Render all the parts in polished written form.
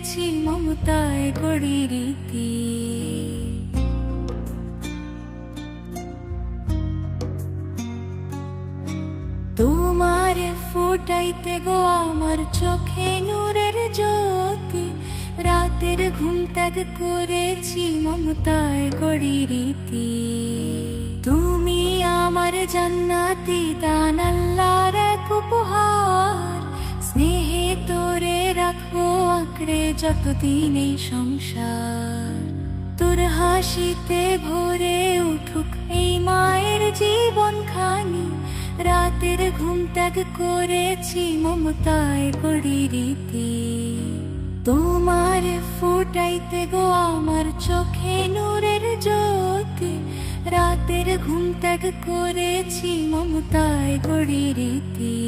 করেছি মমতায় গড়ি রীতি। তোমার ফোটাইতে গো আমার চোখে নূরের জ্যোতি, রাতের ঘুম ত্যাগ করেছি মমতায় গড়ি রীতি। তুমি আমার জান্নাতি দান, আল্লাহর এক উপহার, স্নেহে তোরে রাখবো আঁকড়ে যতদিন এই সংসার। তোর হাসিতে ভরে উঠুক এই মায়ের জীবন খানি, রাতের ঘুম ত্যাগ করেছি মমতায় গড়ি রীতি। তোমার ফোটাইতে গো আমার চোখে নূরের জ্যোতি, রাতের ঘুম ত্যাগ করেছি মমতায় গড়ি রীতি।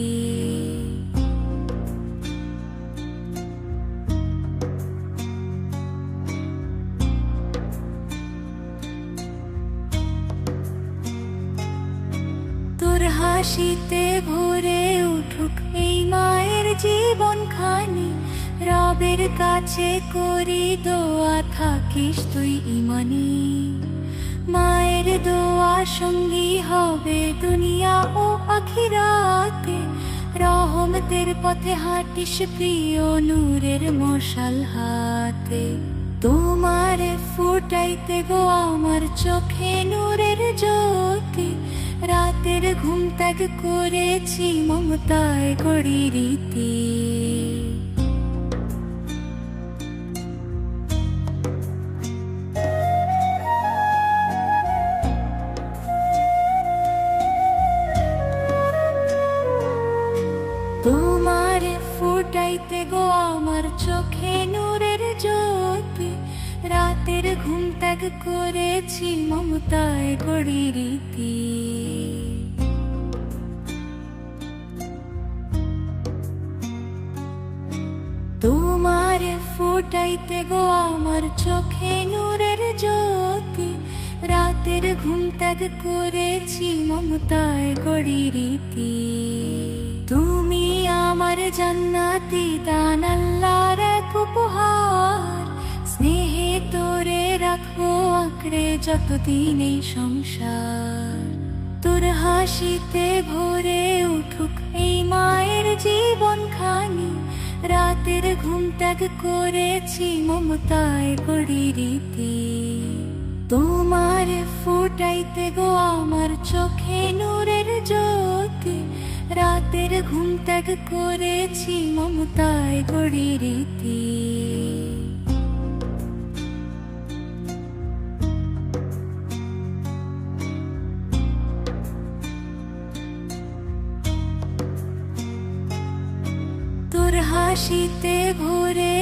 তোর হাসিতে ভরে উঠুক এই মায়ের জীবন খানি, রবের কাছে করি দোয়া থাকিস তুই ইমানি। মায়ের দোয়া সঙ্গী হবে দুনিয়া ও আখিরাতে, রহমতের পথে হাঁটিস প্রিয় নূরের মশাল হাতে। তোমার ফোটাইতে গো আমার চোখে নূরের জ্যোতি, রাতের ঘুম ত্যাগ করেছি মমতায় গড়ি রীতি। তোমার ফোটাইতে গো আমার চোখে নূরের জ্যোতি, রাতের ঘুম ত্যাগ করেছি মমতায় গড়ি রীতি। তোমার ফোটাইতে গো আমার চোখে নূরের জ্যোতি, রাতের ঘুম ত্যাগ করেছি মমতায় গড়ি রীতি। তুমি আমার জান্নাতি দান, আল্লাহর এক উপহার, স্নেহে তোরে রাখবো আঁকড়ে যতদিন এই সংসার। তোর হাসিতে ভরে উঠুক এই মায়ের জীবন খানি, রাতের ঘুম ত্যাগ করেছি মমতায় গড়ি রীতি। তোমার ফোটাইতে গো আমার চোখে নূরের জ্যোতি, রাতের ঘুম ত্যাগ করেছি মমতায় গড়ি রীতি। তোর হাসিতে ভরে